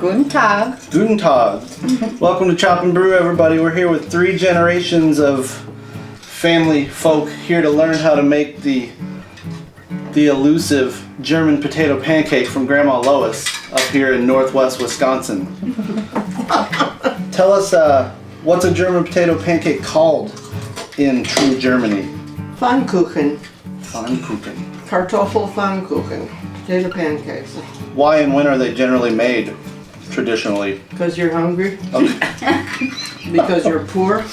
Guten Tag. Guten Tag. Welcome to Chop and Brew, everybody. We're here with 3 generations of family folk here to learn how to make the elusive German potato pancake from Grandma Lois up here in northwest Wisconsin. Tell us, what's a German potato pancake called in true Germany? Pfannkuchen. Pfannkuchen. Kartoffelpfannkuchen. Potato pancakes. Why and when are they generally made, traditionally? Because you're hungry? Okay. Because you're poor?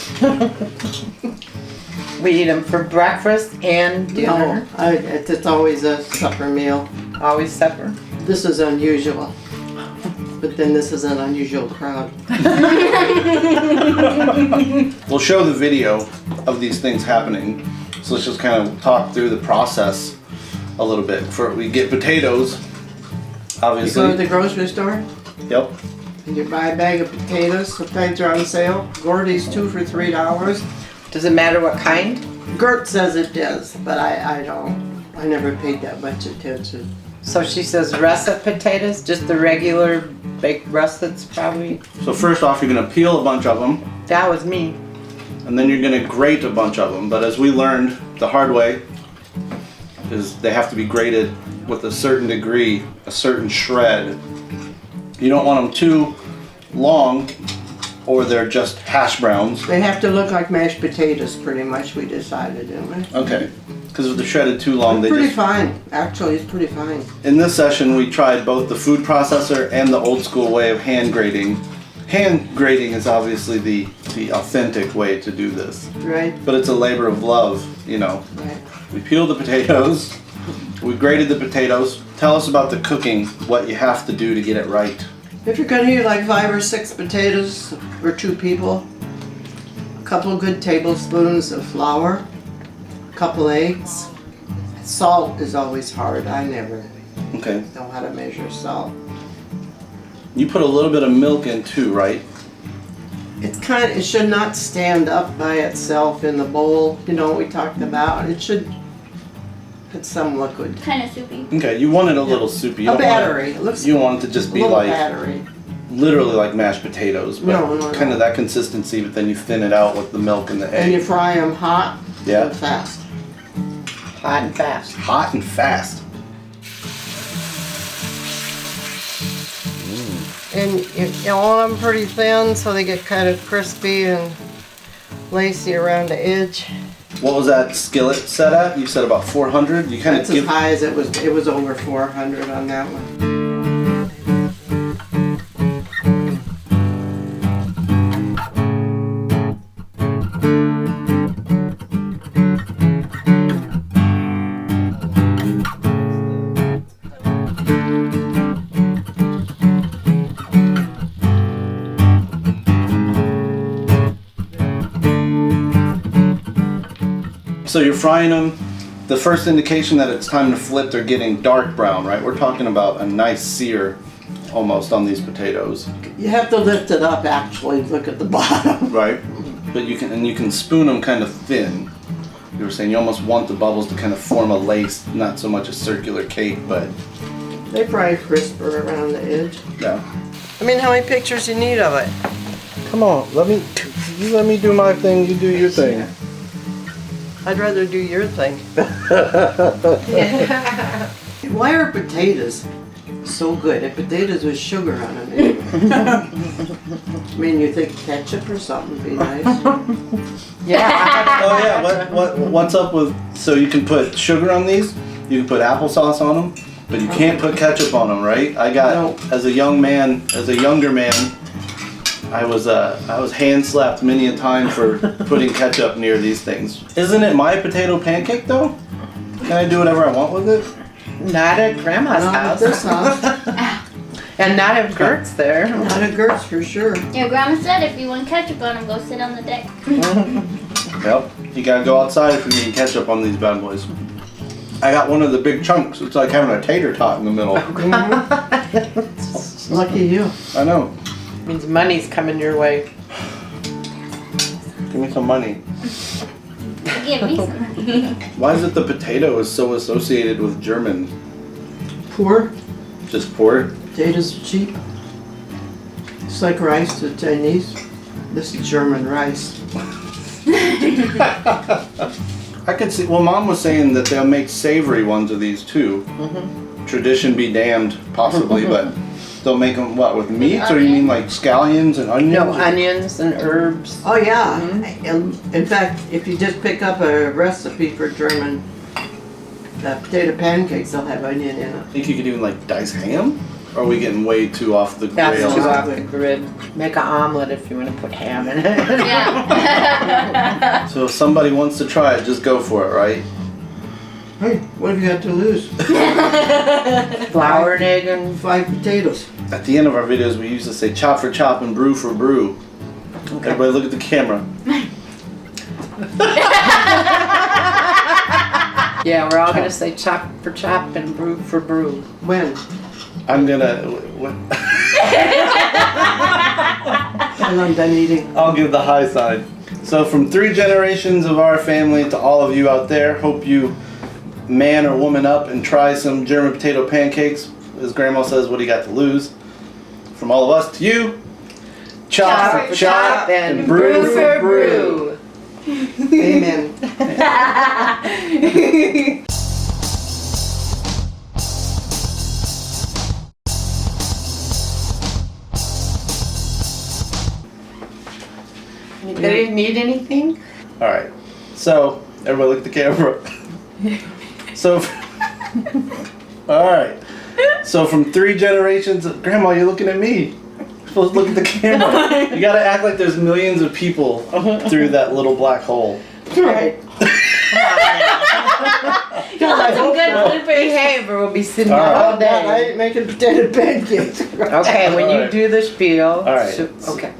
We eat them for breakfast and dinner. No, it's always a supper meal. Always supper. This is unusual. But then this is an unusual crowd. We'll show the video of these things happening. So let's just kind of talk through the process a little bit. We get potatoes, obviously. You go to the grocery store Yep. and you buy a bag of potatoes. Sometimes they're on sale. Gordy's 2 for $3. Does it matter what kind? Gert says it does, but I don't. I never paid that much attention. So she says russet potatoes, just the regular baked russets probably. So first off, you're going to peel a bunch of them, That was me. and then you're going to grate a bunch of them. But as we learned the hard way, is they have to be grated with a certain degree, a certain shred. You don't want them too long, or they're just hash browns. They have to look like mashed potatoes, pretty much, we decided, didn't we? Okay. Because if they're shredded too long, they Pretty just... fine. Actually, it's pretty fine. In this session, we tried both the food processor and the old school way of hand grating. Hand grating is obviously the authentic way to do this. Right? But it's a labor of love, you know. Right. We peeled the potatoes, we grated the potatoes. Tell us about the cooking, what you have to do to get it right. If you're gonna eat like 5 or 6 potatoes for 2 people, a couple good tablespoons of flour, a couple eggs. Salt is always hard. I never Okay. know how to measure salt. You put a little bit of milk in too, right? It should not stand up by itself in the bowl. You know what we talked about. It should put some liquid. Kind of soupy. Okay, you want it a little soupy. You A don't want battery. It looks you want it to just a be little like, battery. literally like mashed potatoes, but No. kind of that consistency, but then you thin it out with the milk and the And you egg. fry them hot Yeah. and fast. Hot and fast. Hot and fast. And you want them pretty thin so they get kind of crispy and lacy around the edge. What was that skillet set at? You said about 400? You kind of That's as give... high as it was. It was over 400 on that one. So you're frying them. The first indication that it's time to flip, they're getting dark brown, right? We're talking about a nice sear almost on these potatoes. You have to lift it up actually. Look at the bottom. Right? But you can spoon them kind of thin. You were saying you almost want the bubbles to kind of form a lace, not so much a circular cake, but They fry crisper around the edge. yeah. I mean, how many pictures you need of it? Come on, you let me do my thing, you do your thing. I'd rather do your thing. Why are potatoes so good? If potatoes with sugar on them. I mean, you think ketchup or something would be nice. Yeah. Oh yeah, what's up with, so you can put sugar on these, you can put applesauce on them, but you can't put ketchup on them, right? I got, No. as a younger man, I was hand slapped many a time for putting ketchup near these things. Isn't it my potato pancake though? Can I do whatever I want with it? Not at Grandma's Not at house. this house. And not if Gert's there. Not at Gert's for sure. Your grandma said if you want ketchup on them, go sit on the deck. Yep, you gotta go outside if you're eating ketchup on these bad boys. I got one of the big chunks. It's like having a tater tot in the middle. Lucky you. I know. Means money's coming your way. Give me some money. Give me some money. Why is it the potato is so associated with German? Poor. Just poor? Potatoes cheap. It's like rice to Chinese. This is German rice. I could see. Well, Mom was saying that they'll make savory ones of these too. Tradition be damned, possibly, but they'll make them what with meats, or you mean like scallions and onions? No, onions and herbs. Oh yeah. In fact, if you just pick up a recipe for German potato pancakes, they'll have onion in I it. think you could even like dice ham. Or are we getting way too off the That's rails? too off the grid. Make an omelet if you want to put ham in it. Yeah. So if somebody wants to try it, just go for it, right? Hey, what have you got to lose? Flour and egg and 5 potatoes. At the end of our videos, we used to say chop for chop and brew for brew. okay. Everybody look at the camera. Yeah, we're all gonna say chop for chop and brew for brew. When? I'm gonna. When I'm done eating. I'll give the high side. So from 3 generations of our family to all of you out there, hope you man or woman up and try some German potato pancakes. As Grandma says, what do you got to lose? From all of us to you, chop for chop and brew for brew. Amen. Anybody need anything? All right. So everybody look at the camera. So, all right. So from 3 generations, Grandma, you're looking at me. You're supposed to look at the camera. You gotta act like there's millions of people through that little black hole. Right. Some good bloopers. Behavior will be sitting All there right. all I day. ain't making potato pancakes. Okay, when you Alright. do the spiel. Alright. Okay.